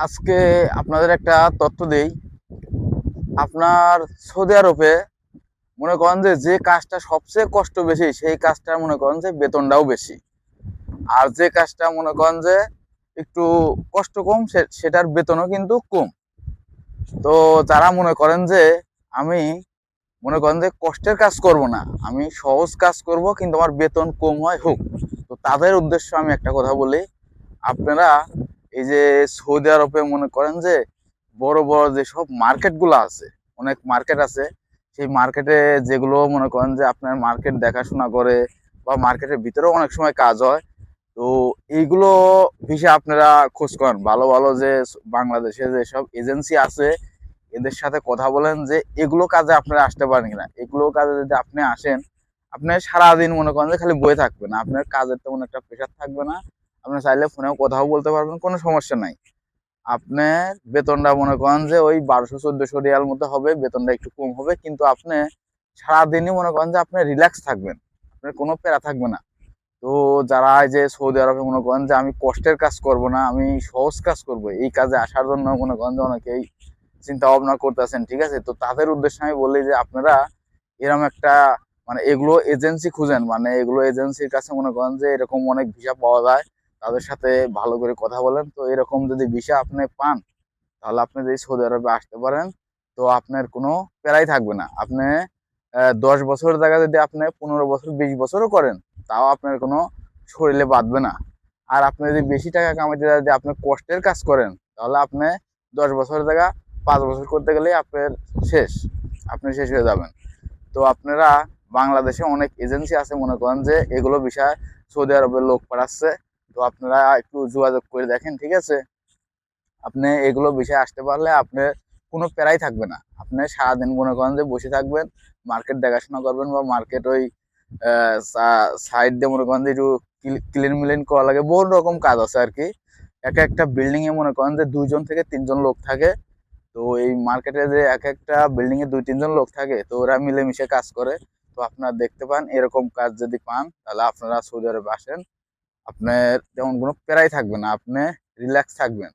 আজকে আপনাদের একটা তথ্য দেই। আপনার সৌদি আরবে মনে করেন যে যে কাজটা সবচেয়ে কষ্ট বেশি সেই কাজটা মনে করেন যে বেতনটাও বেশি। আর যে কাজটা মনে করেন যে একটু কষ্ট কম সেটার বেতনও কিন্তু কম। তো যারা মনে করেন যে আমি মনে করেন যে কষ্টের কাজ করব না, আমি সহজ কাজ করব কিন্তু আমার বেতন কম হয় হোক, তো তাদের উদ্দেশ্য আমি একটা কথা বলি। আপনারা এই যে সৌদি আরবে মনে করেন যে বড় বড় যেসব মার্কেটগুলো আছে, অনেক মার্কেট আছে, সেই মার্কেটে যেগুলো মনে করেন যে আপনার মার্কেট দেখাশোনা করে বা মার্কেটের ভিতরেও অনেক সময় কাজ হয়। তো এইগুলো বিষয়ে আপনারা খোঁজ করেন, ভালো ভালো যে বাংলাদেশে যেসব এজেন্সি আছে এদের সাথে কথা বলেন যে এগুলো কাজে আপনারা আসতে পারেন কিনা। এগুলো কাজে যদি আপনি আসেন, আপনি সারাদিন মনে করেন যে খালি বয়ে থাকবেন, আপনার কাজের তেমন একটা প্রেশার থাকবে না। আপনি চাইলে ফোনেও কথাও বলতে পারবেন, কোনো সমস্যা নাই। আপনার বেতনটা মনে করেন যে ওই 1200-1400 রিয়াল মতো হবে, বেতনটা একটু কম হবে, কিন্তু আপনি সারাদিনই মনে করেন যে আপনি রিল্যাক্স থাকবেন, আপনার কোনো প্যারা থাকবে না। তো যারা এই যে সৌদি আরবে মনে করেন যে আমি কষ্টের কাজ করব না, আমি সহজ কাজ করব, এই কাজে আসার জন্য মনে করেন যে অনেকেই চিন্তা ভাবনা করতেছেন, ঠিক আছে? তো তাদের উদ্দেশ্যে আমি বলি যে আপনারা এরকম একটা মানে এগুলো এজেন্সি খুঁজেন, মানে এগুলো এজেন্সির কাছে মনে করেন যে এরকম অনেক ভিসা পাওয়া যায়, তাদের সাথে ভালো করে কথা বলেন। তো এরকম যদি ভিসা আপনি পান, তাহলে আপনি যদি সৌদি আরবে আসতে পারেন, তো আপনার কোনো প্যারাই থাকবে না। আপনি 10 বছরের জায়গায় যদি আপনি 15 বছর 20 বছরও করেন, তাও আপনার কোনো শরীরে বাঁধবে না। আর আপনি যদি বেশি টাকা কামাইতে যদি আপনি কষ্টের কাজ করেন, তাহলে আপনি 10 বছরের জায়গা 5 বছর করতে গেলেই আপনার শেষ, আপনি শেষ হয়ে যাবেন। তো আপনারা বাংলাদেশে অনেক এজেন্সি আছে মনে করেন যে এগুলো বিষয়ে সৌদি আরবের লোক পাঠাচ্ছে, তো আপনারা একটু যোগাযোগ করে দেখেন, ঠিক আছে? আপনি এগুলো বিষয়ে আসতে পারলে আপনার কোনো প্যারাই থাকবে না। আপনি সারাদিন মনে করেন যে বসে থাকবেন, মার্কেট দেখাশোনা করবেন, বা মার্কেট ওই সাইড দিয়ে মনে করেন যে একটু ক্লিন মিলিন করা লাগে, বহু রকম কাজ আছে আর কি। এক একটা বিল্ডিং এ মনে করেন যে 2 জন থেকে 3 জন লোক থাকে। তো এই মার্কেটে যে এক একটা বিল্ডিং এ 2-3 জন লোক থাকে, তো ওরা মিলেমিশে কাজ করে। তো আপনারা দেখতে পান, এরকম কাজ যদি পান তাহলে আপনারা সৌদি আরবে আসেন, আপনার তেমন কোনো প্যারাই থাকবে না, আপনি রিল্যাক্স থাকবেন।